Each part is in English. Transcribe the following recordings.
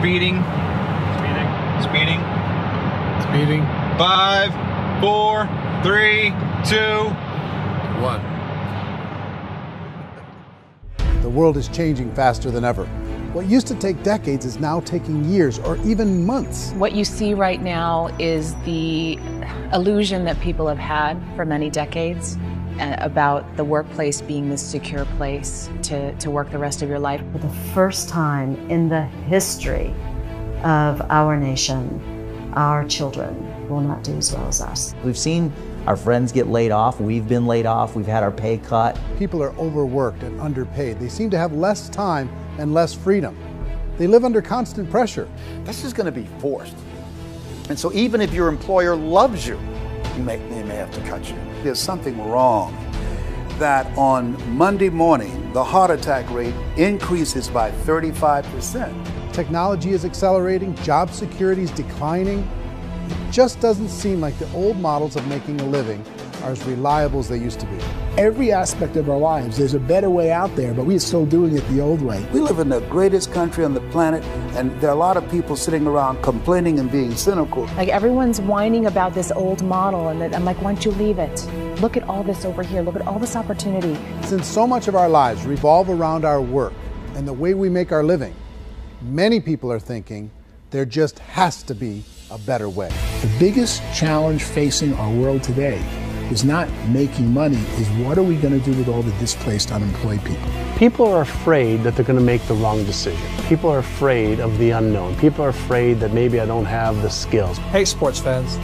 Speeding. Speeding. Speeding. 5, 4, 3, 2, 1. The world is changing faster than ever. What used to take decades is now taking years or even months. What you see right now is the illusion that people have had for many decades about the workplace being this secure place to work the rest of your life. For the first time in the history of our nation, our children will not do as well as us. We've seen our friends get laid off, we've been laid off, we've had our pay cut. People are overworked and underpaid. They seem to have less time and less freedom. They live under constant pressure. This is going to be forced. And so even if your employer loves you, they may have to cut you. There's something wrong that on Monday morning, the heart attack rate increases by 35%. Technology is accelerating, job security is declining. It just doesn't seem like the old models of making a living are as reliable as they used to be. Every aspect of our lives, there's a better way out there, but we're still doing it the old way. We live in the greatest country on the planet, and there are a lot of people sitting around complaining and being cynical. Like everyone's whining about this old model, and I'm like, why don't you leave it? Look at all this over here. Look at all this opportunity. Since so much of our lives revolve around our work and the way we make our living, many people are thinking there just has to be a better way. The biggest challenge facing our world today is not making money, is what are we going to do with all the displaced, unemployed people? People are afraid that they're going to make the wrong decision. People are afraid of the unknown. People are afraid that maybe I don't have the skills. Hey, sports fans,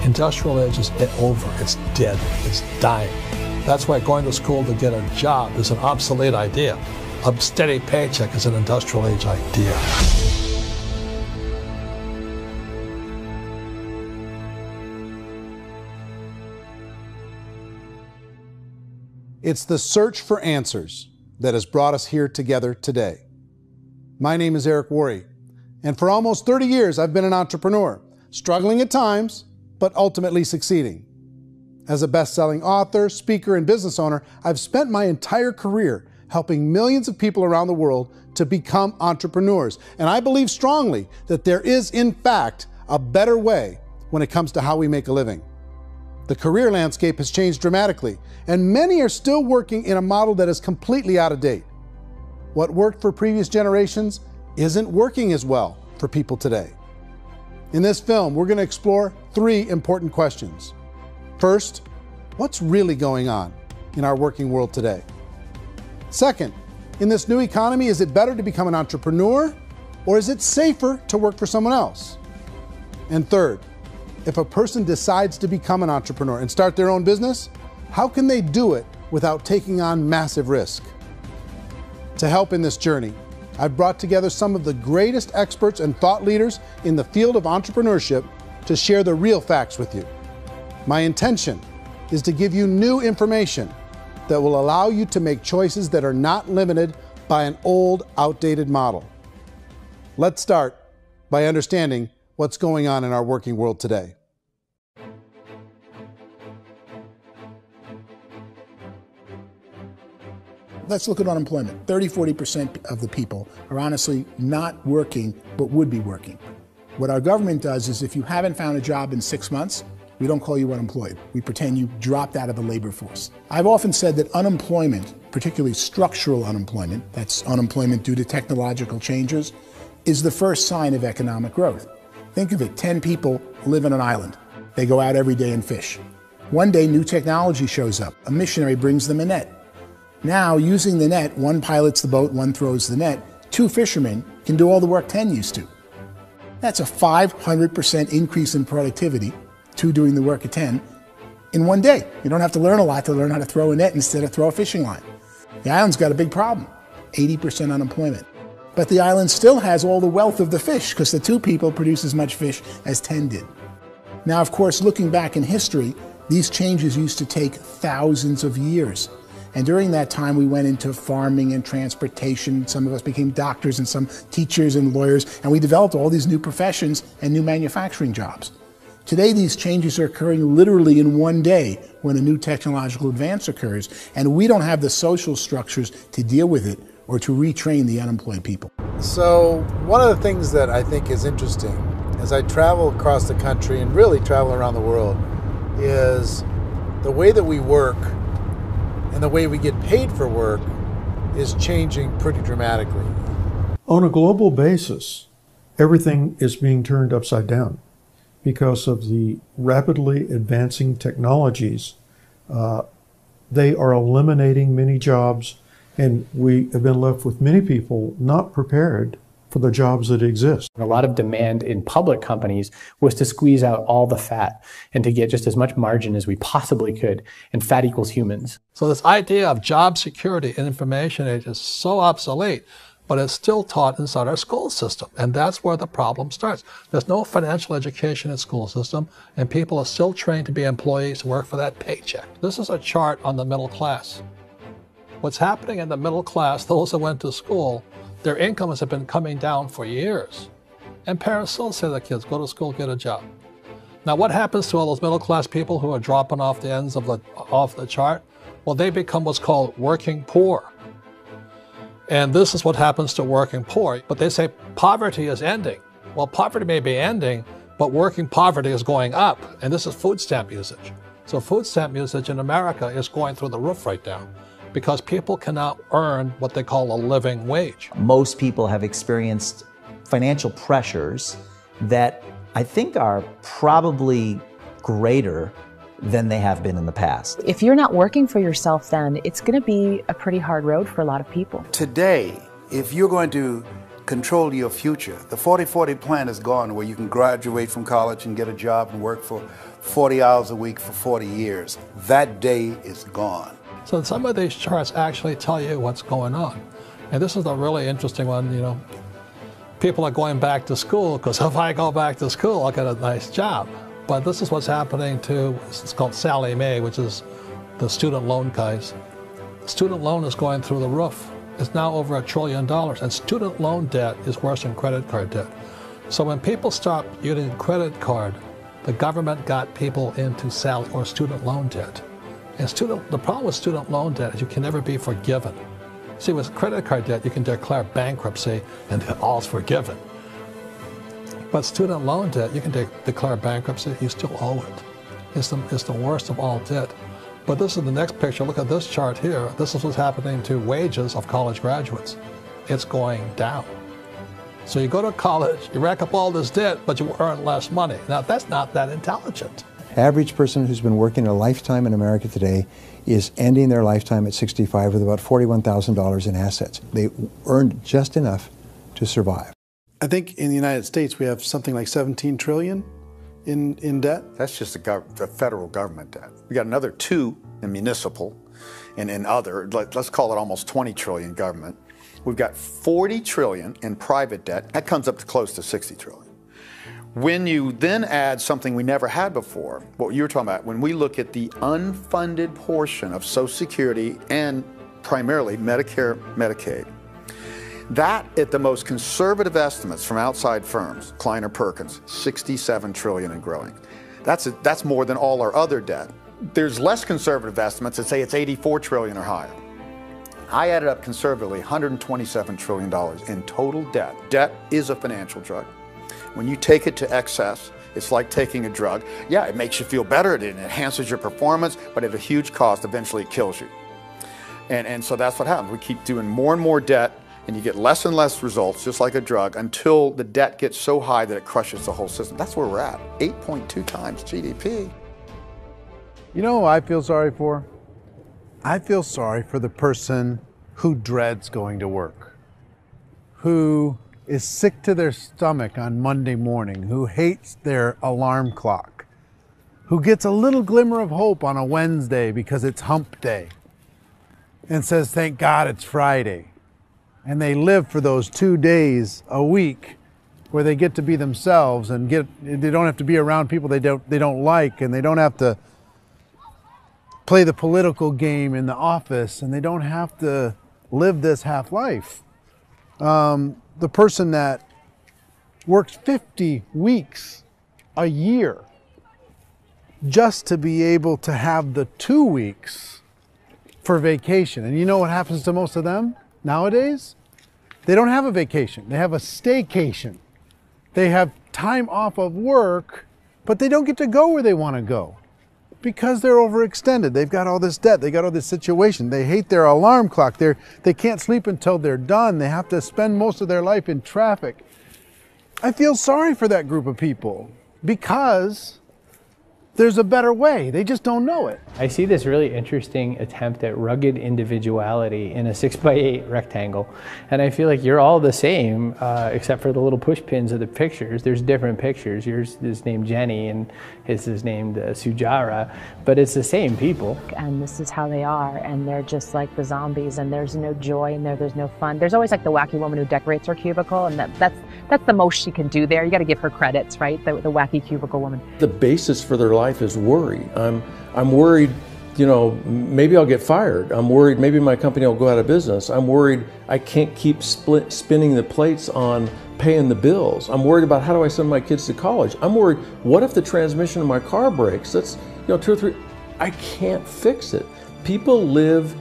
industrial age is over. It's dead. It's dying. That's why going to school to get a job is an obsolete idea. A steady paycheck is an industrial age idea. It's the search for answers that has brought us here together today. My name is Eric Worre, and for almost 30 years I've been an entrepreneur, struggling at times, but ultimately succeeding. As a best-selling author, speaker, and business owner, I've spent my entire career helping millions of people around the world to become entrepreneurs. And I believe strongly that there is, in fact, a better way when it comes to how we make a living. The career landscape has changed dramatically, and many are still working in a model that is completely out of date. What worked for previous generations isn't working as well for people today. In this film, we're going to explore 3 important questions. First, what's really going on in our working world today? Second, in this new economy, is it better to become an entrepreneur, or is it safer to work for someone else? And third, if a person decides to become an entrepreneur and start their own business, how can they do it without taking on massive risk? To help in this journey, I've brought together some of the greatest experts and thought leaders in the field of entrepreneurship to share the real facts with you. My intention is to give you new information that will allow you to make choices that are not limited by an old, outdated model. Let's start by understanding what's going on in our working world today. Let's look at unemployment. 30–40% of the people are honestly not working, but would be working. What our government does is if you haven't found a job in 6 months, we don't call you unemployed. We pretend you dropped out of the labor force. I've often said that unemployment, particularly structural unemployment, that's unemployment due to technological changes, is the first sign of economic growth. Think of it, 10 people live on an island. They go out every day and fish. One day, new technology shows up. A missionary brings them a net. Now, using the net, one pilots the boat, one throws the net. 2 fishermen can do all the work 10 used to. That's a 500% increase in productivity, 2 doing the work of 10, in one day. You don't have to learn a lot to learn how to throw a net instead of throw a fishing line. The island's got a big problem, 80% unemployment. But the island still has all the wealth of the fish because the 2 people produce as much fish as 10 did. Now, of course, looking back in history, these changes used to take thousands of years. And during that time, we went into farming and transportation. Some of us became doctors and some teachers and lawyers, and we developed all these new professions and new manufacturing jobs. Today, these changes are occurring literally in one day when a new technological advance occurs, and we don't have the social structures to deal with it or to retrain the unemployed people. So one of the things that I think is interesting as I travel across the country and really travel around the world is the way that we work and the way we get paid for work is changing pretty dramatically. On a global basis, everything is being turned upside down because of the rapidly advancing technologies. They are eliminating many jobs, and we have been left with many people not prepared for the jobs that exist. A lot of demand in public companies was to squeeze out all the fat and to get just as much margin as we possibly could, and fat equals humans. So this idea of job security in information age is so obsolete, but it's still taught inside our school system, and that's where the problem starts. There's no financial education in school system, and people are still trained to be employees who work for that paycheck. This is a chart on the middle class. What's happening in the middle class, those that went to school, their incomes have been coming down for years. And parents still say to their kids, go to school, get a job. Now what happens to all those middle class people who are dropping off the ends of off the chart? Well, they become what's called working poor. And this is what happens to working poor. But they say poverty is ending. Well, poverty may be ending, but working poverty is going up. And this is food stamp usage. So food stamp usage in America is going through the roof right now because people cannot earn what they call a living wage. Most people have experienced financial pressures that I think are probably greater than they have been in the past. If you're not working for yourself, then it's going to be a pretty hard road for a lot of people. Today, if you're going to control your future, the 40-40 plan is gone where you can graduate from college and get a job and work for 40 hours a week for 40 years. That day is gone. So some of these charts actually tell you what's going on. And this is a really interesting one, you know. People are going back to school because if I go back to school, I'll get a nice job. But this is what's happening to, it's called Sallie Mae, which is the student loan guys. The student loan is going through the roof. It's now over $1 trillion, and student loan debt is worse than credit card debt. So when people stopped using credit card, the government got people into student loan debt. And the problem with student loan debt is you can never be forgiven. See, with credit card debt, you can declare bankruptcy and all's forgiven. But student loan debt, you can declare bankruptcy, you still owe it. It's the worst of all debt. But this is the next picture. Look at this chart here. This is what's happening to wages of college graduates. It's going down. So you go to college, you rack up all this debt, but you earn less money. Now, that's not that intelligent. Average person who's been working a lifetime in America today is ending their lifetime at 65 with about $41,000 in assets. They earned just enough to survive. I think in the United States we have something like 17 trillion in debt. That's just the federal government debt. We got another 2 in municipal and in other, let's call it almost 20 trillion government. We've got 40 trillion in private debt. That comes up to close to 60 trillion. When you then add something we never had before, what you were talking about, when we look at the unfunded portion of Social Security and primarily Medicare, Medicaid, that, at the most conservative estimates from outside firms, Kleiner Perkins, 67 trillion and growing. That's more than all our other debt. There's less conservative estimates that say it's 84 trillion or higher. I added up conservatively $127 trillion in total debt. Debt is a financial drug. When you take it to excess, it's like taking a drug. Yeah, it makes you feel better, it enhances your performance, but at a huge cost, eventually it kills you. And so that's what happens. We keep doing more and more debt, and you get less and less results, just like a drug, until the debt gets so high that it crushes the whole system. That's where we're at, 8.2 times GDP. You know who I feel sorry for? I feel sorry for the person who dreads going to work, who is sick to their stomach on Monday morning, who hates their alarm clock, who gets a little glimmer of hope on a Wednesday because it's hump day and says, thank God it's Friday. And they live for those 2 days a week where they get to be themselves and they don't have to be around people they don't like, and they don't have to play the political game in the office, and they don't have to live this half life. The person that works 50 weeks a year just to be able to have the 2 weeks for vacation. And you know what happens to most of them nowadays? They don't have a vacation. They have a staycation. They have time off of work, but they don't get to go where they want to go because they're overextended. They've got all this debt. They got all this situation. They hate their alarm clock. They can't sleep until they're done. They have to spend most of their life in traffic. I feel sorry for that group of people because there's a better way. They just don't know it. I see this really interesting attempt at rugged individuality in a 6x8 rectangle. And I feel like you're all the same, except for the little push pins of the pictures. There's different pictures. Yours is named Jenny and his is named Sujara, but it's the same people. And this is how they are, and they're just like the zombies, and there's no joy in there, there's no fun. There's always like the wacky woman who decorates her cubicle, and that's the most she can do there. You got to give her credits, right? The wacky cubicle woman. The basis for their life is worry. I'm worried, you know, maybe I'll get fired. I'm worried maybe my company will go out of business. I'm worried I can't keep spinning the plates on paying the bills. I'm worried about how do I send my kids to college. I'm worried, what if the transmission of my car breaks? That's, you know, 2 or 3, I can't fix it. People live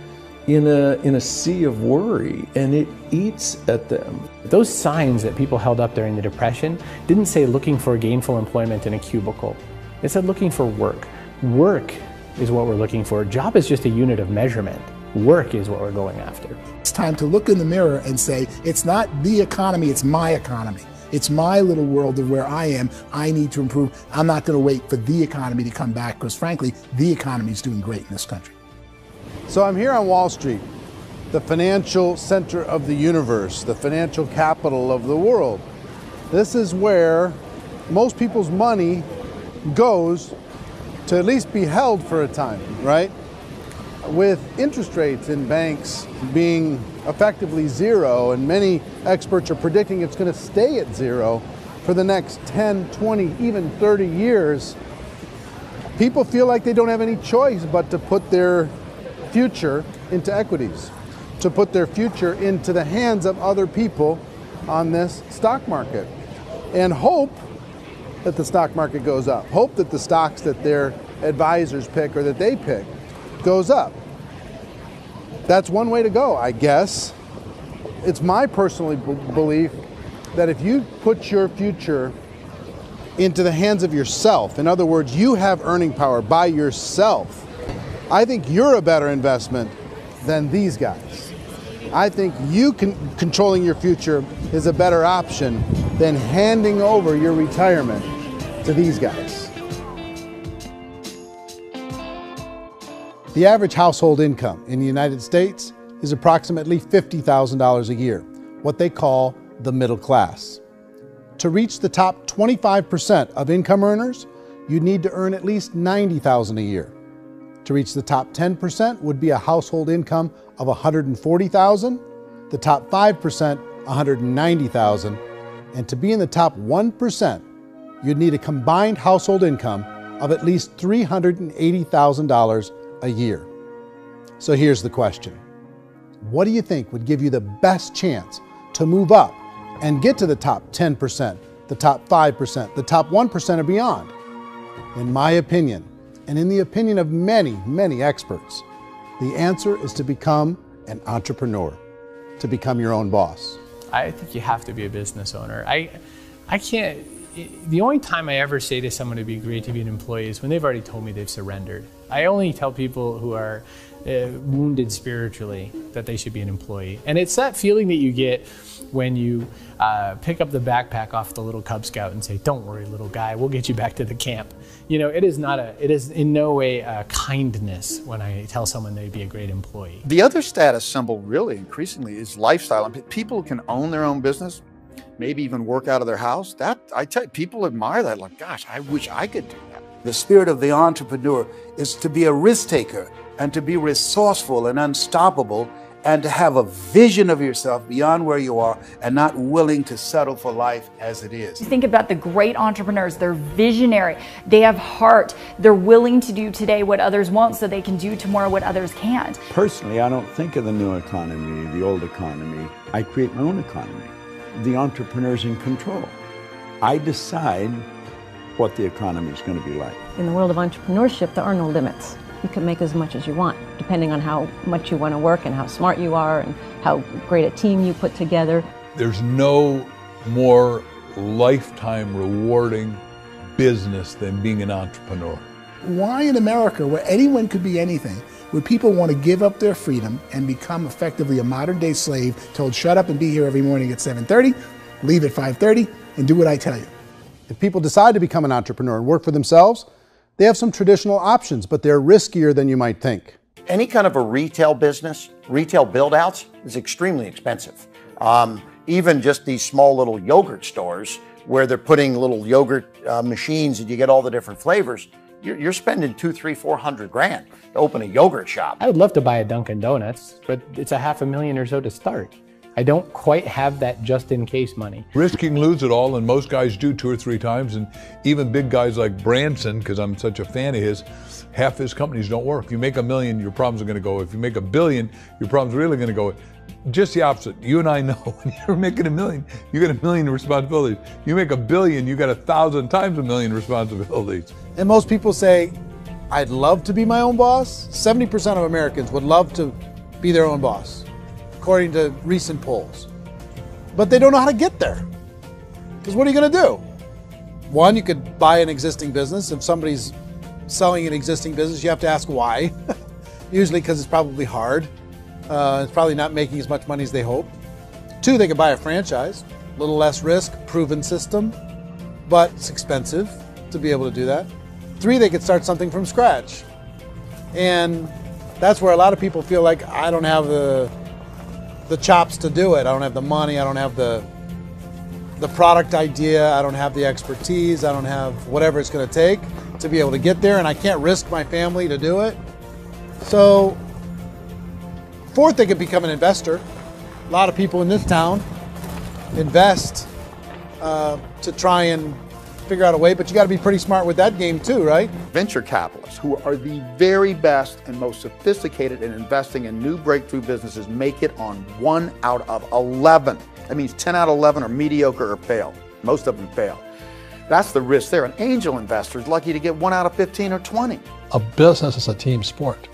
in a sea of worry, and it eats at them. Those signs that people held up during the Depression didn't say looking for gainful employment in a cubicle. It said looking for work. Work is what we're looking for. Job is just a unit of measurement. Work is what we're going after. It's time to look in the mirror and say, it's not the economy, it's my economy. It's my little world of where I am. I need to improve. I'm not going to wait for the economy to come back because, frankly, the economy is doing great in this country. So I'm here on Wall Street, the financial center of the universe, the financial capital of the world. This is where most people's money goes to at least be held for a time, right? With interest rates in banks being effectively zero, and many experts are predicting it's going to stay at zero for the next 10, 20, even 30 years, people feel like they don't have any choice but to put their future into equities, to put their future into the hands of other people on this stock market, and hope that the stock market goes up, hope that the stocks that their advisors pick or that they pick goes up. That's one way to go, I guess. It's my personal belief that if you put your future into the hands of yourself, in other words, you have earning power by yourself, I think you're a better investment than these guys. I think you controlling your future is a better option than handing over your retirement to these guys. The average household income in the United States is approximately $50,000 a year, what they call the middle class. To reach the top 25% of income earners, you'd need to earn at least $90,000 a year. To reach the top 10% would be a household income of $140,000, the top 5%, $190,000, and to be in the top 1%, you'd need a combined household income of at least $380,000 a year. So here's the question. What do you think would give you the best chance to move up and get to the top 10%, the top 5%, the top 1% or beyond? In my opinion, and in the opinion of many, many experts, the answer is to become an entrepreneur, to become your own boss. I think you have to be a business owner. I can't, the only time I ever say to someone it'd be great to be an employee is when they've already told me they've surrendered. I only tell people who are wounded spiritually that they should be an employee. And it's that feeling that you get when you pick up the backpack off the little Cub Scout and say, "Don't worry, little guy, we'll get you back to the camp." You know, it is in no way a kindness when I tell someone they'd be a great employee. The other status symbol really increasingly is lifestyle. And people who can own their own business, maybe even work out of their house, that I tell you, people admire that, like, gosh, I wish I could do that. The spirit of the entrepreneur is to be a risk taker and to be resourceful and unstoppable and to have a vision of yourself beyond where you are and not willing to settle for life as it is. You think about the great entrepreneurs, they're visionary, they have heart, they're willing to do today what others won't so they can do tomorrow what others can't. Personally, I don't think of the new economy, the old economy. I create my own economy. The entrepreneur's in control. I decide what the economy is going to be like. In the world of entrepreneurship, there are no limits. you can make as much as you want, depending on how much you want to work and how smart you are and how great a team you put together. There's no more lifetime rewarding business than being an entrepreneur. Why in America, where anyone could be anything, would people want to give up their freedom and become effectively a modern-day slave, told shut up and be here every morning at 7:30, leave at 5:30, and do what I tell you? If people decide to become an entrepreneur and work for themselves, they have some traditional options, but they're riskier than you might think. Any kind of a retail business, retail build-outs, is extremely expensive. Even just these small little yogurt stores where they're putting little yogurt machines and you get all the different flavors, you're spending $200,000, $300,000, $400,000 to open a yogurt shop. I would love to buy a Dunkin' Donuts, but it's a $500,000 or so to start. I don't quite have that just-in-case money. Risking lose it all, and most guys do 2 or 3 times, and even big guys like Branson, because I'm such a fan of his, half his companies don't work. If you make $1 million, your problems are going to go. If you make $1 billion, your problems are really going to go. Just the opposite. You and I know when you're making $1 million, you got $1 million responsibilities. You make $1 billion, you got 1,000 times $1 million responsibilities. And most people say, I'd love to be my own boss. 70% of Americans would love to be their own boss, according to recent polls. But they don't know how to get there. Because what are you going to do? One, you could buy an existing business. If somebody's selling an existing business, you have to ask why. Usually because it's probably hard. It's probably not making as much money as they hope. 2, they could buy a franchise. A little less risk, proven system, but it's expensive to be able to do that. 3, they could start something from scratch. And that's where a lot of people feel like, I don't have the chops to do it. I don't have the money. I don't have the product idea. I don't have the expertise. I don't have whatever it's going to take to be able to get there, and I can't risk my family to do it. So 4th, they could become an investor. A lot of people in this town invest to try and figure out a way, but you got to be pretty smart with that game too, right? Venture capitalists, who are the very best and most sophisticated in investing in new breakthrough businesses, make it on 1 out of 11. That means 10 out of 11 are mediocre or fail. Most of them fail. That's the risk there. An angel investor is lucky to get 1 out of 15 or 20. A business is a team sport.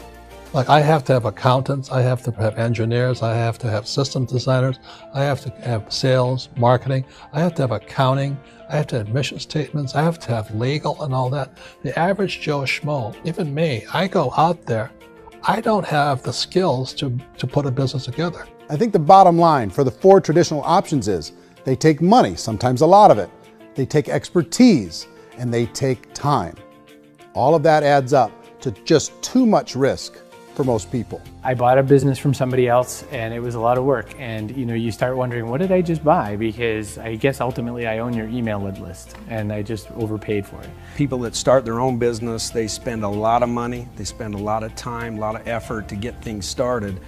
Like, I have to have accountants, I have to have engineers, I have to have systems designers, I have to have sales, marketing, I have to have accounting, I have to have mission statements, I have to have legal and all that. The average Joe Schmo, even me, I go out there, I don't have the skills to put a business together. I think the bottom line for the 4 traditional options is they take money, sometimes a lot of it. They take expertise, and they take time. All of that adds up to just too much risk for most people. I bought a business from somebody else and it was a lot of work. And you start wondering, what did I just buy? Because I guess ultimately I own your email list and I just overpaid for it. People that start their own business, they spend a lot of money, they spend a lot of time, a lot of effort to get things started.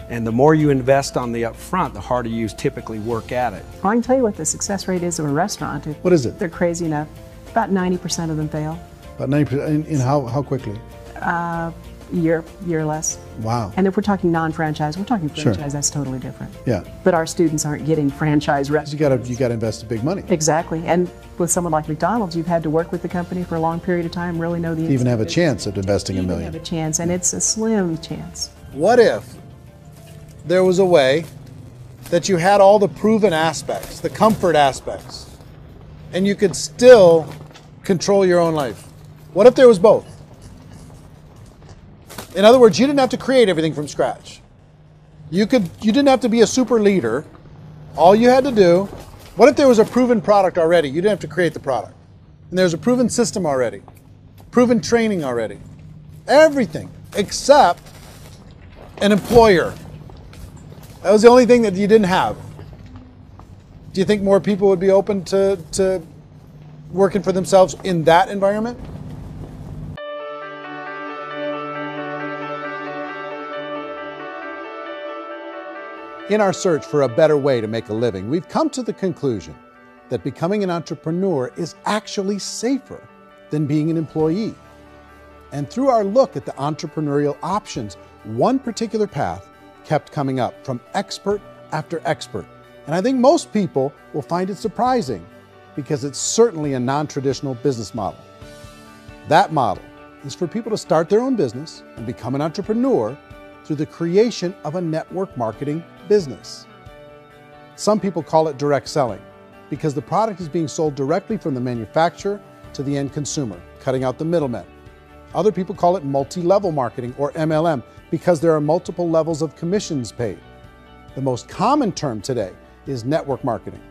And the more you invest on the upfront, the harder you typically work at it. Well, I can tell you what the success rate is of a restaurant. What is it? They're crazy enough. About 90% of them fail. About 90%, in how quickly? Year less. Wow. And if we're talking non-franchise, we're talking franchise, Sure. That's totally different. Yeah. But our students aren't getting franchise restaurants. You got to invest big money. Exactly. And with someone like McDonald's, you've had to work with the company for a long period of time, really know the To even have a chance of investing $1 million. have a chance, and it's a slim chance. What if there was a way that you had all the proven aspects, the comfort aspects, and you could still control your own life? What if there was both? In other words, you didn't have to create everything from scratch. You didn't have to be a super leader. All you had to do, what if there was a proven product already? You didn't have to create the product. And there's a proven system already, proven training already. Everything except an employer. That was the only thing that you didn't have. Do you think more people would be open to working for themselves in that environment? In our search for a better way to make a living, we've come to the conclusion that becoming an entrepreneur is actually safer than being an employee. And through our look at the entrepreneurial options, one particular path kept coming up from expert after expert. And I think most people will find it surprising because it's certainly a non-traditional business model. That model is for people to start their own business and become an entrepreneur through the creation of a network marketing business. Some people call it direct selling because the product is being sold directly from the manufacturer to the end consumer, cutting out the middlemen. Other people call it multi-level marketing, or MLM, because there are multiple levels of commissions paid. The most common term today is network marketing,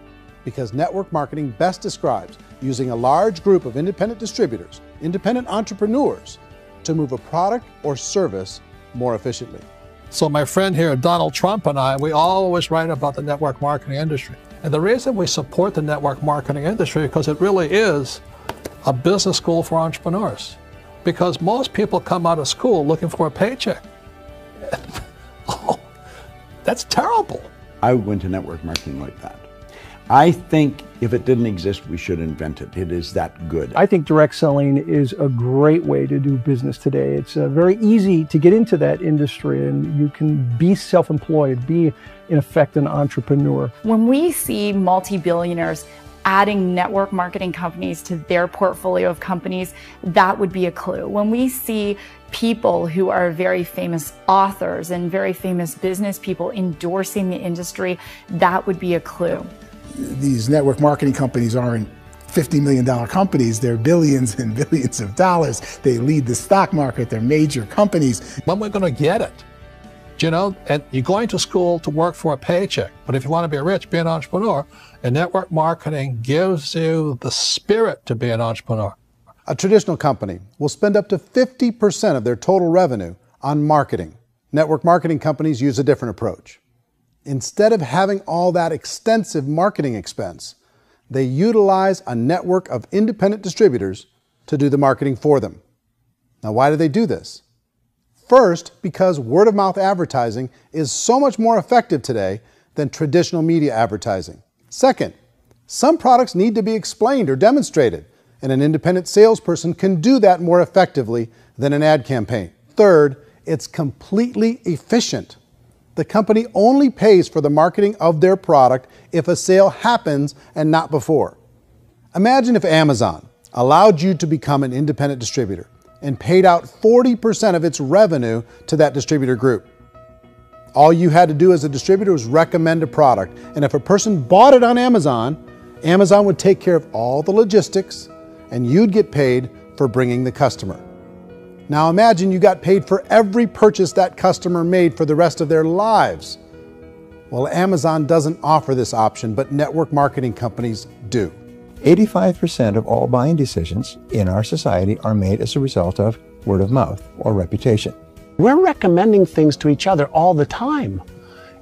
because network marketing best describes using a large group of independent distributors, independent entrepreneurs, to move a product or service more efficiently. So my friend here, Donald Trump, and I, we always write about the network marketing industry. And the reason we support the network marketing industry is because it really is a business school for entrepreneurs. Because most people come out of school looking for a paycheck. Oh, that's terrible. I went to network marketing like that. I think if it didn't exist, we should invent it. It is that good. I think direct selling is a great way to do business today. It's very easy to get into that industry, and you can be self-employed, be in effect an entrepreneur. When we see multi-billionaires adding network marketing companies to their portfolio of companies, that would be a clue. When we see people who are very famous authors and very famous business people endorsing the industry, that would be a clue. These network marketing companies aren't $50 million companies, they're billions and billions of dollars. They lead the stock market, they're major companies. When we're going to get it? You know, and you're going to school to work for a paycheck, but if you want to be rich, be an entrepreneur, and network marketing gives you the spirit to be an entrepreneur. A traditional company will spend up to 50% of their total revenue on marketing. Network marketing companies use a different approach. Instead of having all that extensive marketing expense, they utilize a network of independent distributors to do the marketing for them. Now, why do they do this? First, because word-of-mouth advertising is so much more effective today than traditional media advertising. Second, some products need to be explained or demonstrated, and an independent salesperson can do that more effectively than an ad campaign. Third, it's completely efficient. The company only pays for the marketing of their product if a sale happens and not before. Imagine if Amazon allowed you to become an independent distributor and paid out 40% of its revenue to that distributor group. All you had to do as a distributor was recommend a product, and if a person bought it on Amazon, Amazon would take care of all the logistics, and you'd get paid for bringing the customer. Now imagine you got paid for every purchase that customer made for the rest of their lives. Well, Amazon doesn't offer this option, but network marketing companies do. 85% of all buying decisions in our society are made as a result of word of mouth or reputation. We're recommending things to each other all the time.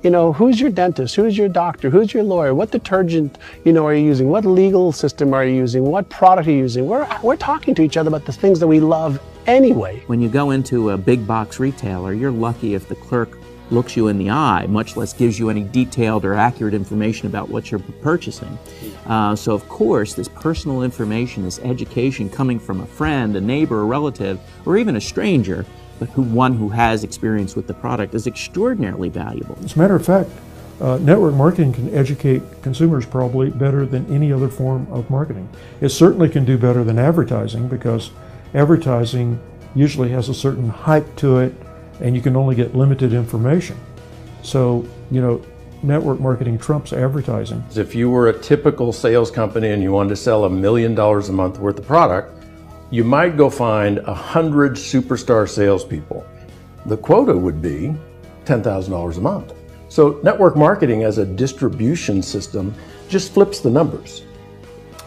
You know, who's your dentist? Who's your doctor? Who's your lawyer? What detergent, are you using? What legal system are you using? What product are you using? We're talking to each other about the things that we love anyway. When you go into a big box retailer, you're lucky if the clerk looks you in the eye, much less gives you any detailed or accurate information about what you're purchasing. So of course, this personal information, this education coming from a friend, a neighbor, a relative, or even a stranger, but one who has experience with the product is extraordinarily valuable. As a matter of fact, network marketing can educate consumers probably better than any other form of marketing. It certainly can do better than advertising, because advertising usually has a certain hype to it, and you can only get limited information. So, network marketing trumps advertising. If you were a typical sales company and you wanted to sell $1 million a month worth of product, you might go find 100 superstar salespeople. The quota would be $10,000 a month. So network marketing as a distribution system just flips the numbers.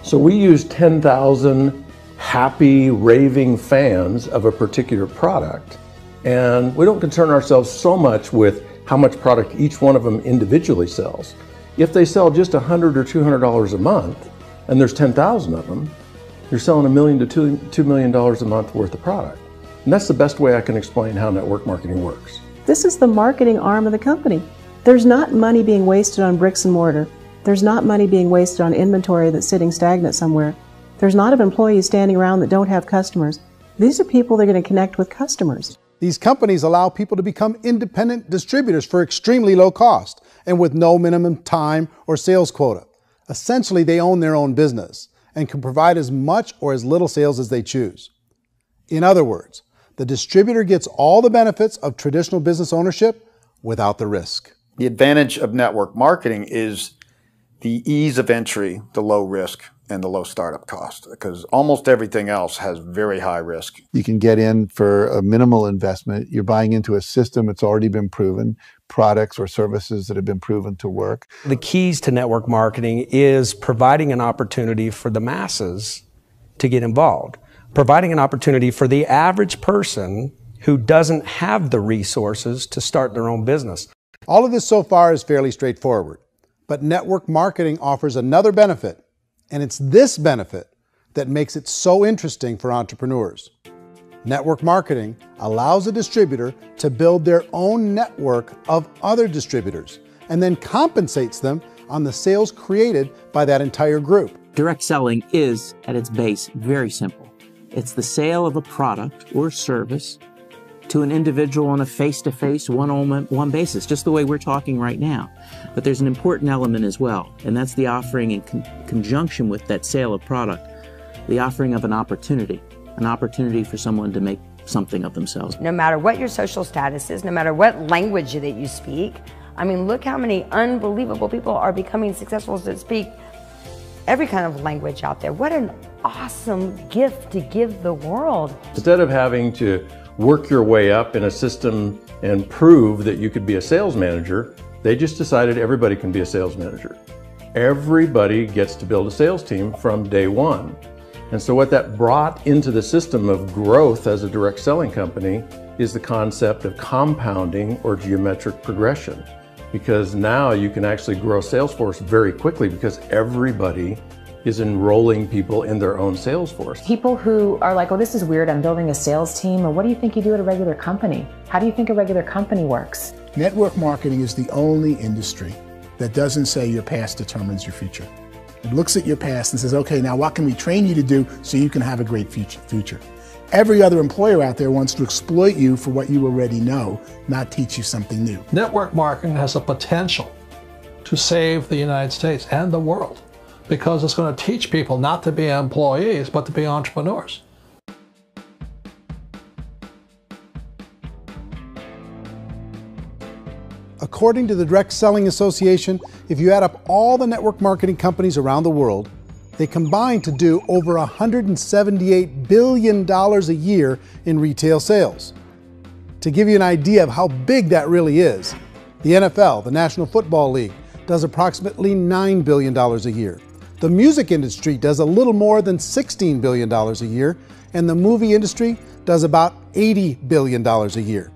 So we use 10,000 happy, raving fans of a particular product, and we don't concern ourselves so much with how much product each one of them individually sells. If they sell just $100 or $200 a month, and there's 10,000 of them, you're selling $1 million to $2 million a month worth of product. And that's the best way I can explain how network marketing works. This is the marketing arm of the company. There's not money being wasted on bricks and mortar. There's not money being wasted on inventory that's sitting stagnant somewhere. There's not of employees standing around that don't have customers. These are people that are going to connect with customers. These companies allow people to become independent distributors for extremely low cost and with no minimum time or sales quota. Essentially, they own their own business and can provide as much or as little sales as they choose. In other words, the distributor gets all the benefits of traditional business ownership without the risk. The advantage of network marketing is the ease of entry, the low risk, and the low startup cost, because almost everything else has very high risk. You can get in for a minimal investment. You're buying into a system that's already been proven, products or services that have been proven to work. The keys to network marketing is providing an opportunity for the masses to get involved, providing an opportunity for the average person who doesn't have the resources to start their own business. All of this so far is fairly straightforward, but network marketing offers another benefit, and it's this benefit that makes it so interesting for entrepreneurs. Network marketing allows a distributor to build their own network of other distributors and then compensates them on the sales created by that entire group. Direct selling is, at its base, very simple. It's the sale of a product or service to an individual on a face-to-face, one-on-one basis, just the way we're talking right now. But there's an important element as well, and that's the offering in conjunction with that sale of product, the offering of an opportunity for someone to make something of themselves. No matter what your social status is, no matter what language that you speak, I mean, look how many unbelievable people are becoming successful that speak every kind of language out there. What an awesome gift to give the world. Instead of having to work your way up in a system and prove that you could be a sales manager, they just decided everybody can be a sales manager. Everybody gets to build a sales team from day one. And so what that brought into the system of growth as a direct selling company is the concept of compounding or geometric progression. Because now you can actually grow a sales force very quickly because everybody is enrolling people in their own sales force. People who are like, oh, this is weird, I'm building a sales team, or what do you think you do at a regular company? How do you think a regular company works? Network marketing is the only industry that doesn't say your past determines your future. It looks at your past and says, okay, now what can we train you to do so you can have a great future? Every other employer out there wants to exploit you for what you already know, not teach you something new. Network marketing has the potential to save the United States and the world, because it's going to teach people not to be employees, but to be entrepreneurs. According to the Direct Selling Association, if you add up all the network marketing companies around the world, they combine to do over $178 billion a year in retail sales. To give you an idea of how big that really is, the NFL, the National Football League, does approximately $9 billion a year. The music industry does a little more than $16 billion a year, and the movie industry does about $80 billion a year.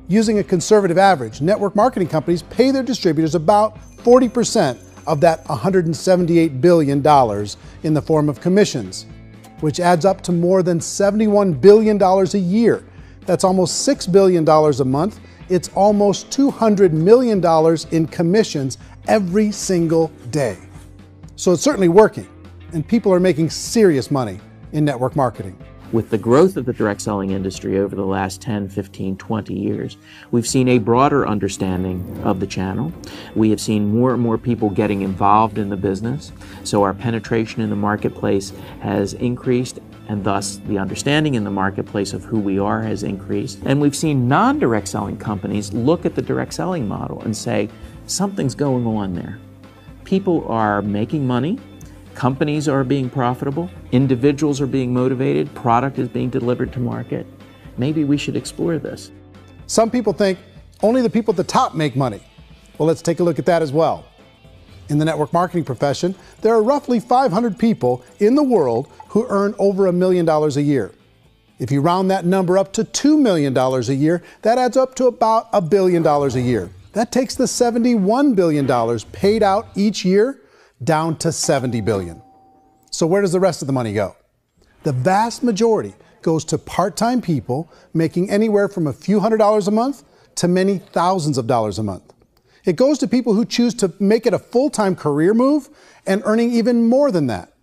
Using a conservative average, network marketing companies pay their distributors about 40% of that $178 billion in the form of commissions, which adds up to more than $71 billion a year. That's almost $6 billion a month. It's almost $200 million in commissions every single day. So it's certainly working, and people are making serious money in network marketing. With the growth of the direct selling industry over the last 10, 15, 20 years, we've seen a broader understanding of the channel. We have seen more and more people getting involved in the business, so our penetration in the marketplace has increased, and thus the understanding in the marketplace of who we are has increased. And we've seen non-direct selling companies look at the direct selling model and say, something's going on there. People are making money, companies are being profitable, individuals are being motivated, product is being delivered to market. Maybe we should explore this. Some people think only the people at the top make money. Well, let's take a look at that as well. In the network marketing profession, there are roughly 500 people in the world who earn over $1 million a year. If you round that number up to $2 million a year, that adds up to about $1 billion a year. That takes the $71 billion paid out each year down to $70 billion. So where does the rest of the money go? The vast majority goes to part-time people making anywhere from a few $100s a month to many thousands of dollars a month. It goes to people who choose to make it a full-time career move and earning even more than that.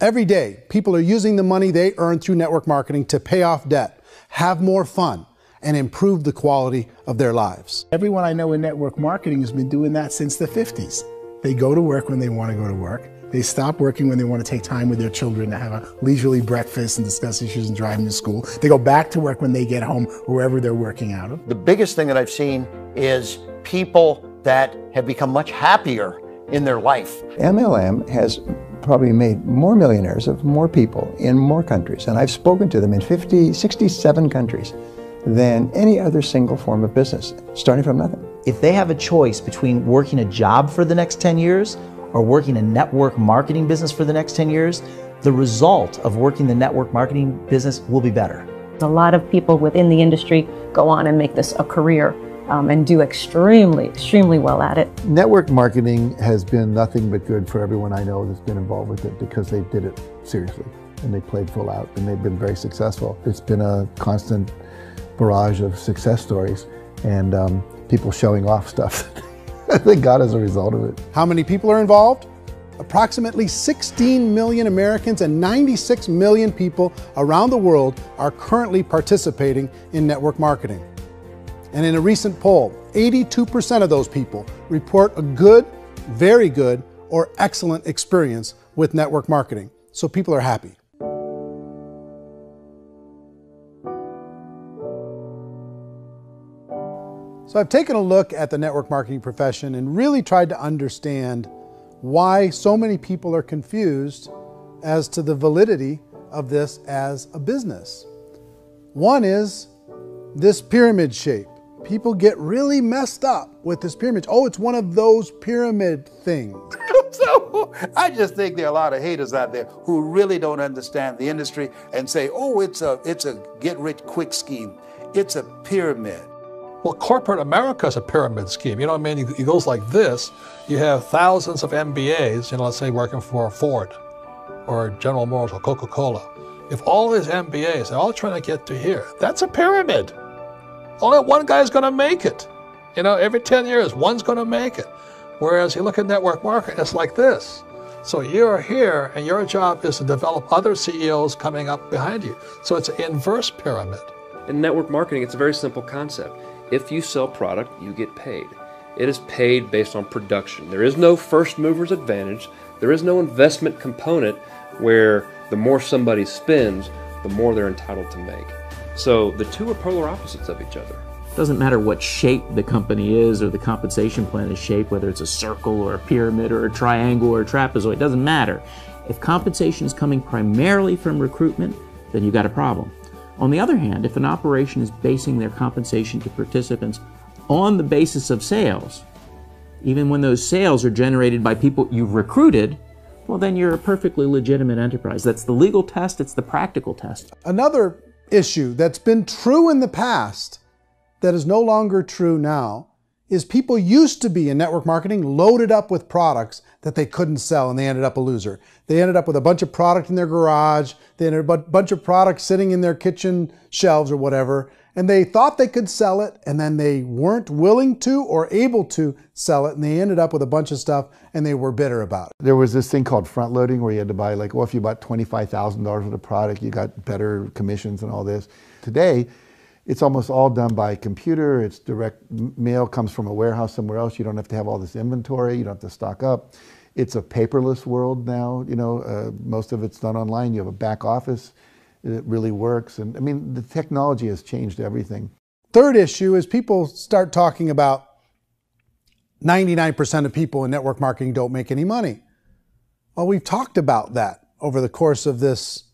Every day, people are using the money they earn through network marketing to pay off debt, have more fun, and improve the quality of their lives. Everyone I know in network marketing has been doing that since the 50s. They go to work when they want to go to work. They stop working when they want to take time with their children to have a leisurely breakfast and discuss issues and driving to school. They go back to work when they get home, wherever they're working out of. The biggest thing that I've seen is people that have become much happier in their life. MLM has probably made more millionaires of more people in more countries, and I've spoken to them in 67 countries, than any other single form of business, starting from nothing. If they have a choice between working a job for the next 10 years or working a network marketing business for the next 10 years, the result of working the network marketing business will be better. A lot of people within the industry go on and make this a career and do extremely well at it. Network marketing has been nothing but good for everyone I know that's been involved with it because they did it seriously and they played full out and they've been very successful. It's been a constant barrage of success stories and people showing off stuff that they got as a result of it. How many people are involved? Approximately 16 million Americans and 96 million people around the world are currently participating in network marketing. And in a recent poll, 82% of those people report a good, very good, or excellent experience with network marketing. So people are happy. So I've taken a look at the network marketing profession and really tried to understand why so many people are confused as to the validity of this as a business. One is this pyramid shape. People get really messed up with this pyramid. Oh, it's one of those pyramid things. So I just think there are a lot of haters out there who really don't understand the industry and say, oh, it's a get-rich-quick scheme. It's a pyramid. Well, corporate America is a pyramid scheme. You know what I mean? It goes like this. You have thousands of MBAs, let's say working for Ford or General Motors or Coca-Cola. If all these MBAs, they're all trying to get to here, that's a pyramid. Only one guy's going to make it. Every 10 years, one's going to make it. Whereas you look at network marketing, it's like this. So you're here, and your job is to develop other CEOs coming up behind you. So it's an inverse pyramid. In network marketing, it's a very simple concept. If you sell product, you get paid. It is paid based on production. There is no first mover's advantage. There is no investment component where the more somebody spends, the more they're entitled to make. So the two are polar opposites of each other. It doesn't matter what shape the company is or the compensation plan is shaped, whether it's a circle or a pyramid or a triangle or a trapezoid, it doesn't matter. If compensation is coming primarily from recruitment, then you've got a problem. On the other hand, if an operation is basing their compensation to participants on the basis of sales, even when those sales are generated by people you've recruited, well, then you're a perfectly legitimate enterprise. That's the legal test, it's the practical test. Another issue that's been true in the past that is no longer true now is people used to be in network marketing loaded up with products that they couldn't sell and they ended up a loser. They ended up with a bunch of product in their garage, they ended up a bunch of products sitting in their kitchen shelves or whatever, and they thought they could sell it and then they weren't willing to or able to sell it and they ended up with a bunch of stuff and they were bitter about it. There was this thing called front loading where you had to buy if you bought $25,000 worth of product, you got better commissions and all this. Today, it's almost all done by computer. It's direct mail comes from a warehouse somewhere else. You don't have to have all this inventory. You don't have to stock up. It's a paperless world now. Most of it's done online. You have a back office. It really works. And I mean, the technology has changed everything. Third issue is people start talking about 99% of people in network marketing don't make any money. Well, we've talked about that over the course of this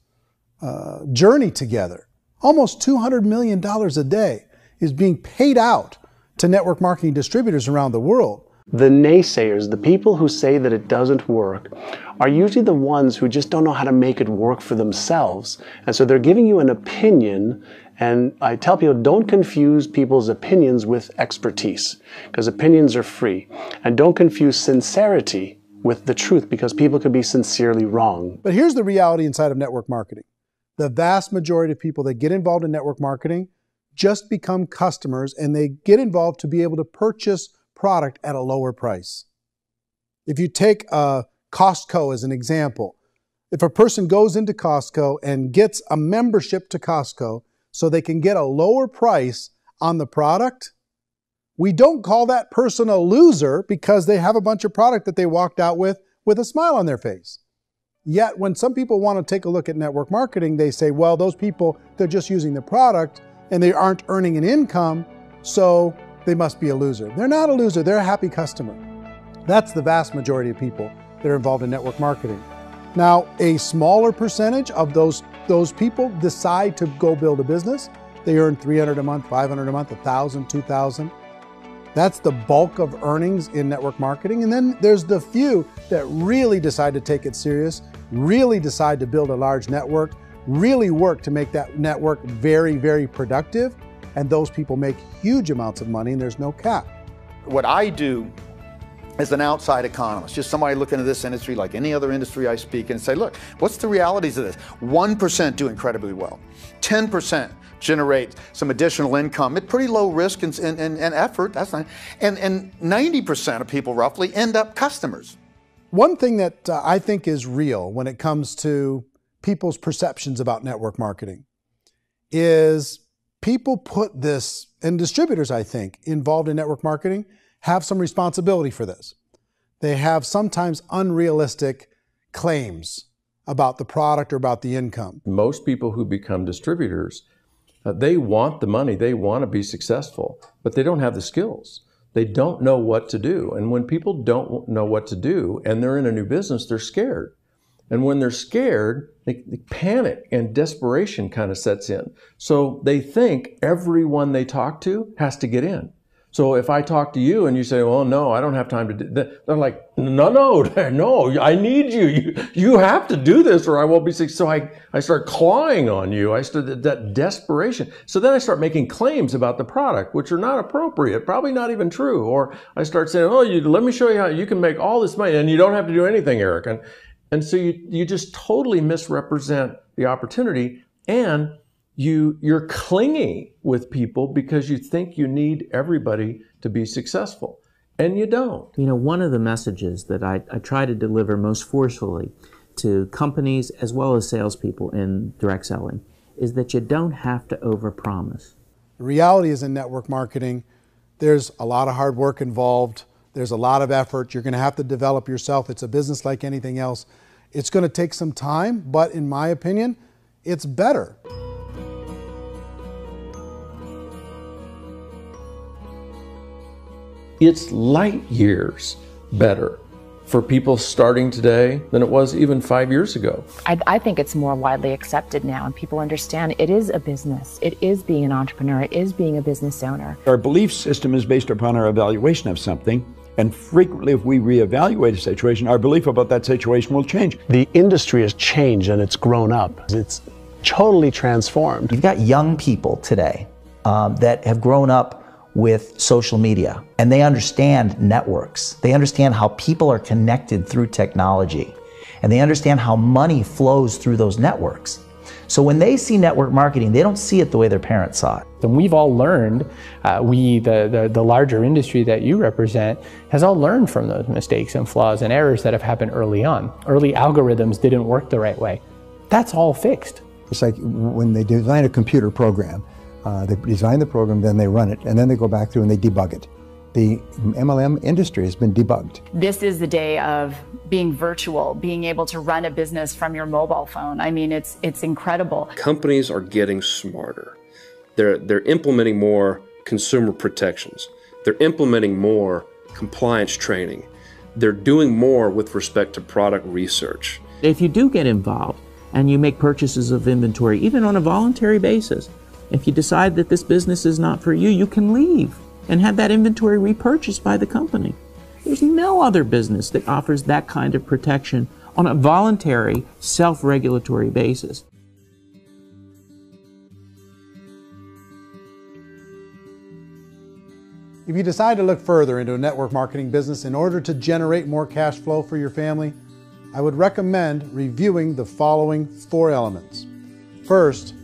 journey together. Almost $200 million a day is being paid out to network marketing distributors around the world. The naysayers, the people who say that it doesn't work, are usually the ones who just don't know how to make it work for themselves. And so they're giving you an opinion, and I tell people, don't confuse people's opinions with expertise, because opinions are free. And don't confuse sincerity with the truth, because people could be sincerely wrong. But here's the reality inside of network marketing. The vast majority of people that get involved in network marketing just become customers, and they get involved to be able to purchase product at a lower price. If you take Costco as an example, if a person goes into Costco and gets a membership to Costco so they can get a lower price on the product, we don't call that person a loser because they have a bunch of product that they walked out with with a smile on their face. Yet when some people want to take a look at network marketing, they say, well, those people, they're just using the product and they aren't earning an income, so they must be a loser. They're not a loser, they're a happy customer. That's the vast majority of people that are involved in network marketing. Now, a smaller percentage of those people decide to go build a business. They earn $300 a month, $500 a month, $1,000, $2,000. That's the bulk of earnings in network marketing. And then there's the few that really decide to take it serious, really decide to build a large network, really work to make that network very, very productive. And those people make huge amounts of money and there's no cap. What I do as an outside economist, just somebody looking at this industry like any other industry I speak and say, look, what's the realities of this? 1% do incredibly well. 10% generate some additional income at pretty low risk and effort. That's not, and 90% of people roughly end up customers. One thing that I think is real when it comes to people's perceptions about network marketing is people put this, and distributors, I think, involved in network marketing have some responsibility for this. They have sometimes unrealistic claims about the product or about the income. Most people who become distributors, they want the money, they want to be successful, but they don't have the skills. They don't know what to do. And when people don't know what to do and they're in a new business, they're scared. And when they're scared, they panic and desperation kind of sets in. So they think everyone they talk to has to get in. So if I talk to you and you say, well, no, I don't have time to do that, they're like, no, I need you. You have to do this or I won't be successful. So I start clawing on you. I start that desperation. So then I start making claims about the product, which are not appropriate, probably not even true. Or I start saying, oh, let me show you how you can make all this money and you don't have to do anything, Eric. And so you just totally misrepresent the opportunity, and you're clingy with people because you think you need everybody to be successful, and you don't. You know, one of the messages that I try to deliver most forcefully to companies as well as salespeople in direct selling is that you don't have to overpromise. The reality is in network marketing, there's a lot of hard work involved. There's a lot of effort. You're going to have to develop yourself. It's a business like anything else. It's going to take some time, but in my opinion, it's better. It's light years better for people starting today than it was even 5 years ago. I think it's more widely accepted now, and people understand it is a business. It is being an entrepreneur. It is being a business owner. Our belief system is based upon our evaluation of something. And frequently, if we reevaluate a situation, our belief about that situation will change. The industry has changed and it's grown up. It's totally transformed. You've got young people today that have grown up with social media, and they understand networks. They understand how people are connected through technology, and they understand how money flows through those networks. So when they see network marketing, they don't see it the way their parents saw it. And we've all learned, the larger industry that you represent, has all learned from those mistakes and flaws and errors that have happened early on. Early algorithms didn't work the right way. That's all fixed. It's like when they design a computer program, they design the program, then they run it, and then they go back through and they debug it. The MLM industry has been debugged. This is the day of being virtual, being able to run a business from your mobile phone. I mean, it's incredible. Companies are getting smarter. They're implementing more consumer protections. They're implementing more compliance training. They're doing more with respect to product research. If you do get involved and you make purchases of inventory, even on a voluntary basis, if you decide that this business is not for you, you can leave and have that inventory repurchased by the company. There's no other business that offers that kind of protection on a voluntary, self-regulatory basis. If you decide to look further into a network marketing business in order to generate more cash flow for your family, I would recommend reviewing the following 4 elements. First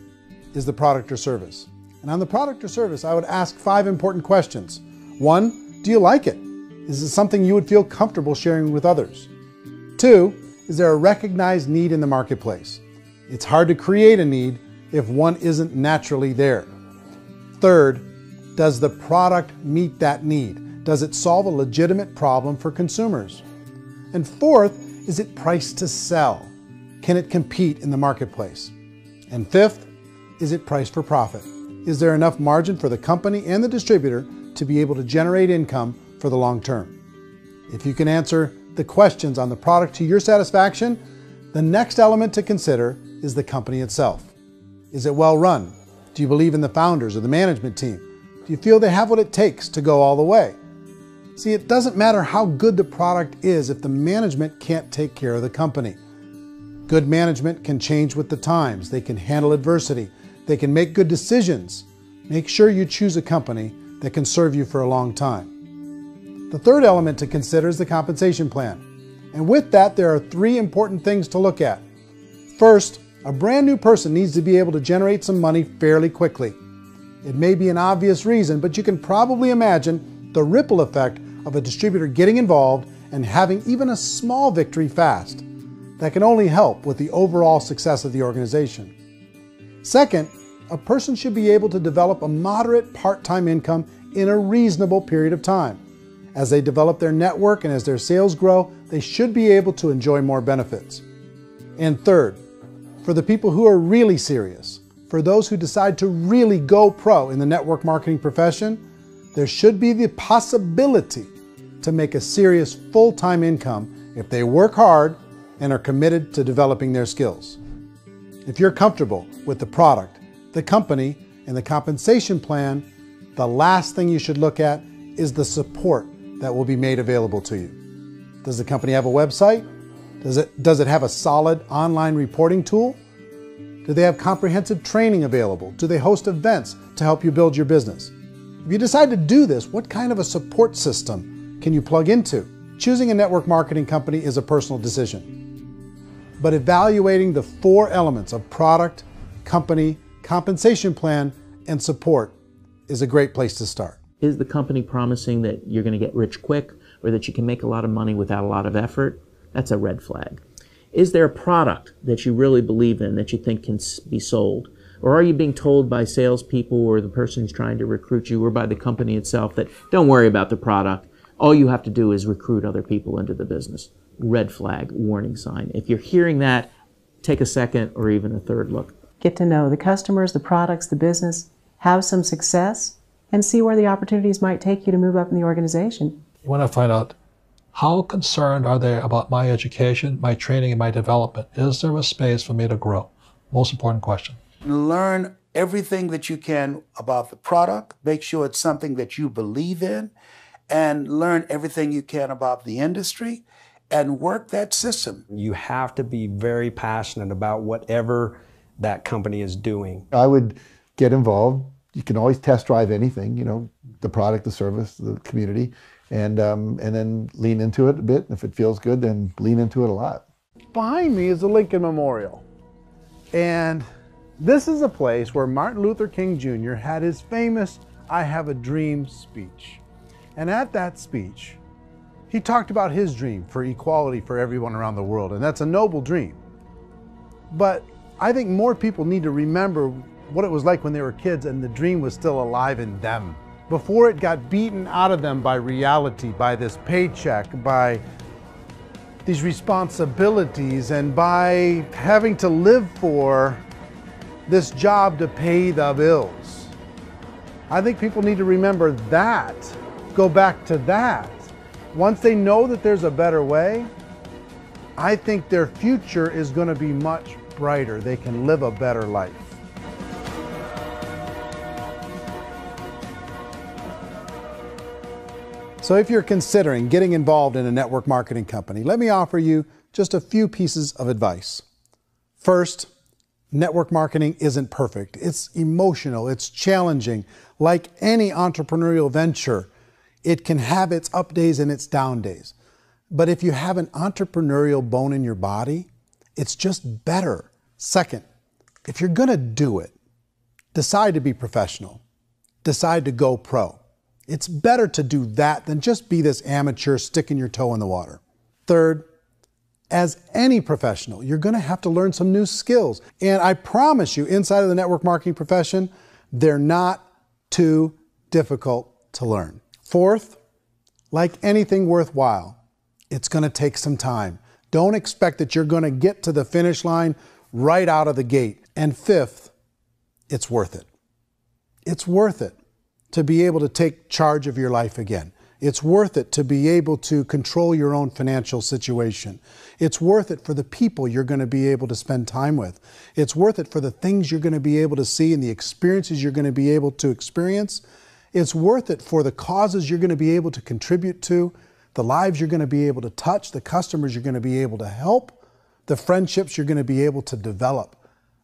is the product or service. And on the product or service, I would ask 5 important questions. 1, do you like it? Is it something you would feel comfortable sharing with others? 2, is there a recognized need in the marketplace? It's hard to create a need if one isn't naturally there. 3rd, does the product meet that need? Does it solve a legitimate problem for consumers? And 4th, is it priced to sell? Can it compete in the marketplace? And fifth, is it priced for profit? Is there enough margin for the company and the distributor to be able to generate income for the long term? If you can answer the questions on the product to your satisfaction, the next element to consider is the company itself. Is it well run? Do you believe in the founders or the management team? Do you feel they have what it takes to go all the way? See, it doesn't matter how good the product is if the management can't take care of the company. Good management can change with the times. They can handle adversity. They can make good decisions. Make sure you choose a company that can serve you for a long time. The third element to consider is the compensation plan. And with that, there are 3 important things to look at. First, a brand new person needs to be able to generate some money fairly quickly. It may be an obvious reason, but you can probably imagine the ripple effect of a distributor getting involved and having even a small victory fast. That can only help with the overall success of the organization. Second, a person should be able to develop a moderate part-time income in a reasonable period of time. As they develop their network and as their sales grow, they should be able to enjoy more benefits. And third, for the people who are really serious, for those who decide to really go pro in the network marketing profession, there should be the possibility to make a serious full-time income if they work hard and are committed to developing their skills. If you're comfortable with the product, the company, and the compensation plan, the last thing you should look at is the support that will be made available to you. Does the company have a website? Does it have a solid online reporting tool? Do they have comprehensive training available? Do they host events to help you build your business? If you decide to do this, what kind of a support system can you plug into? Choosing a network marketing company is a personal decision. But evaluating the 4 elements of product, company, compensation plan, and support is a great place to start. Is the company promising that you're going to get rich quick or that you can make a lot of money without a lot of effort? That's a red flag. Is there a product that you really believe in that you think can be sold? Or are you being told by salespeople or the person who's trying to recruit you or by the company itself that don't worry about the product, all you have to do is recruit other people into the business? Red flag, warning sign. If you're hearing that, take a second or even a third look. Get to know the customers, the products, the business, have some success, and see where the opportunities might take you to move up in the organization. You want to find out how concerned are they about my education, my training, and my development? Is there a space for me to grow? Most important question. Learn everything that you can about the product. Make sure it's something that you believe in, and learn everything you can about the industry and work that system. You have to be very passionate about whatever that company is doing. I would get involved. You can always test drive anything, you know, the product, the service, the community, and then lean into it a bit. If it feels good, then lean into it a lot. Behind me is the Lincoln Memorial. And this is a place where Martin Luther King Jr. had his famous "I Have a Dream" speech. And at that speech, he talked about his dream for equality for everyone around the world, and that's a noble dream. But I think more people need to remember what it was like when they were kids and the dream was still alive in them. Before it got beaten out of them by reality, by this paycheck, by these responsibilities, and by having to live for this job to pay the bills. I think people need to remember that, go back to that. Once they know that there's a better way, I think their future is going to be much brighter. They can live a better life. So if you're considering getting involved in a network marketing company, let me offer you just a few pieces of advice. First, network marketing isn't perfect. It's emotional, it's challenging. Like any entrepreneurial venture, it can have its up days and its down days. But if you have an entrepreneurial bone in your body, it's just better. Second, if you're gonna do it, decide to be professional. Decide to go pro. It's better to do that than just be this amateur sticking your toe in the water. Third, as any professional, you're gonna have to learn some new skills. And I promise you, inside of the network marketing profession, they're not too difficult to learn. Fourth, like anything worthwhile, it's gonna take some time. Don't expect that you're going to get to the finish line right out of the gate. And fifth, it's worth it. It's worth it to be able to take charge of your life again. It's worth it to be able to control your own financial situation. It's worth it for the people you're going to be able to spend time with. It's worth it for the things you're going to be able to see and the experiences you're going to be able to experience. It's worth it for the causes you're going to be able to contribute to, the lives you're going to be able to touch, the customers you're going to be able to help, the friendships you're going to be able to develop.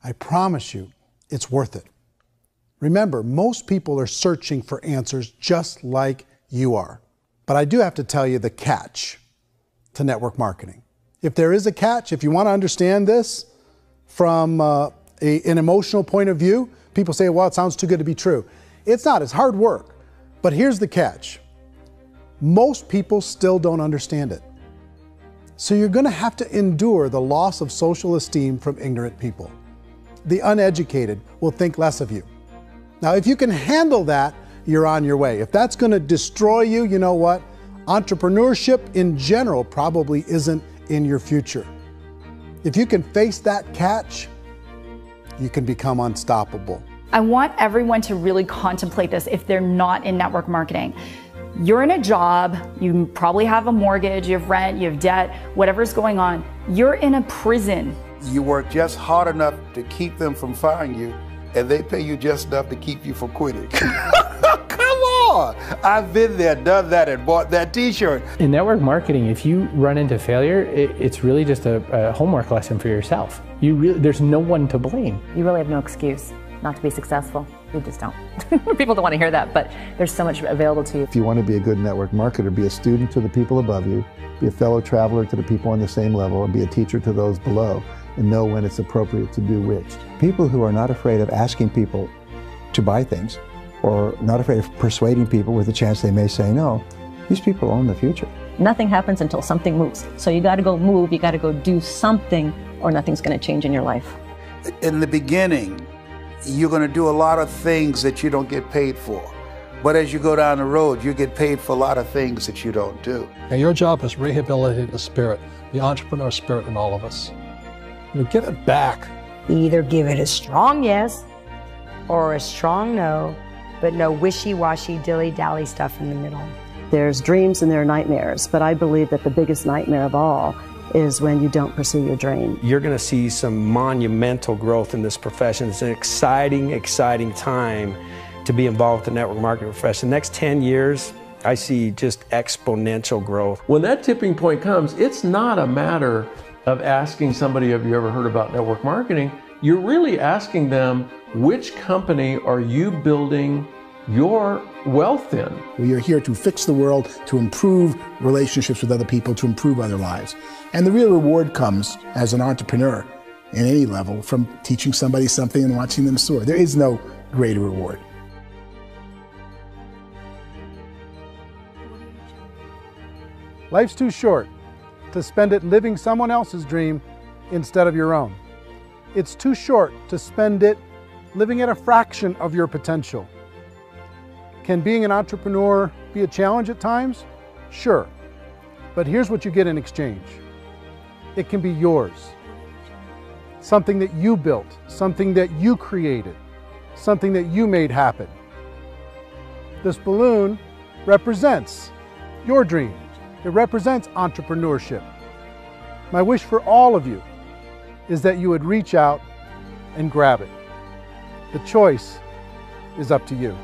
I promise you, it's worth it. Remember, most people are searching for answers just like you are. But I do have to tell you the catch to network marketing. If there is a catch, if you want to understand this from an emotional point of view, people say, well, it sounds too good to be true. It's not, it's hard work. But here's the catch. Most people still don't understand it. So you're going to have to endure the loss of social esteem from ignorant people. The uneducated will think less of you. Now, if you can handle that, you're on your way. If that's going to destroy you, you know what? Entrepreneurship in general probably isn't in your future. If you can face that catch, you can become unstoppable. I want everyone to really contemplate this if they're not in network marketing. You're in a job, you probably have a mortgage, you have rent, you have debt, whatever's going on. You're in a prison. You work just hard enough to keep them from firing you, and they pay you just enough to keep you from quitting. Come on! I've been there, done that, and bought that t-shirt. In network marketing, if you run into failure, it's really just a homework lesson for yourself. There's no one to blame. You really have no excuse not to be successful. You just don't. People don't want to hear that, but there's so much available to you. If you want to be a good network marketer, be a student to the people above you, be a fellow traveler to the people on the same level, and be a teacher to those below, and know when it's appropriate to do which. People who are not afraid of asking people to buy things, or not afraid of persuading people with a chance they may say no, these people own the future. Nothing happens until something moves. So you got to go move, you got to go do something, or nothing's going to change in your life. In the beginning, you're going to do a lot of things that you don't get paid for. But as you go down the road, you get paid for a lot of things that you don't do. And your job is rehabilitate the spirit, the entrepreneur spirit in all of us. You get it back. Either give it a strong yes or a strong no, but no wishy-washy, dilly-dally stuff in the middle. There's dreams and there are nightmares, but I believe that the biggest nightmare of all is when you don't pursue your dream. You're going to see some monumental growth in this profession. It's an exciting, exciting time to be involved with the network marketing profession. The next 10 years, I see just exponential growth. When that tipping point comes, it's not a matter of asking somebody, have you ever heard about network marketing? You're really asking them, which company are you building your wealth in? We are here to fix the world, to improve relationships with other people, to improve other lives. And the real reward comes as an entrepreneur in any level from teaching somebody something and watching them soar. There is no greater reward. Life's too short to spend it living someone else's dream instead of your own. It's too short to spend it living at a fraction of your potential. Can being an entrepreneur be a challenge at times? Sure. But here's what you get in exchange. It can be yours. Something that you built, something that you created, something that you made happen. This balloon represents your dream. It represents entrepreneurship. My wish for all of you is that you would reach out and grab it. The choice is up to you.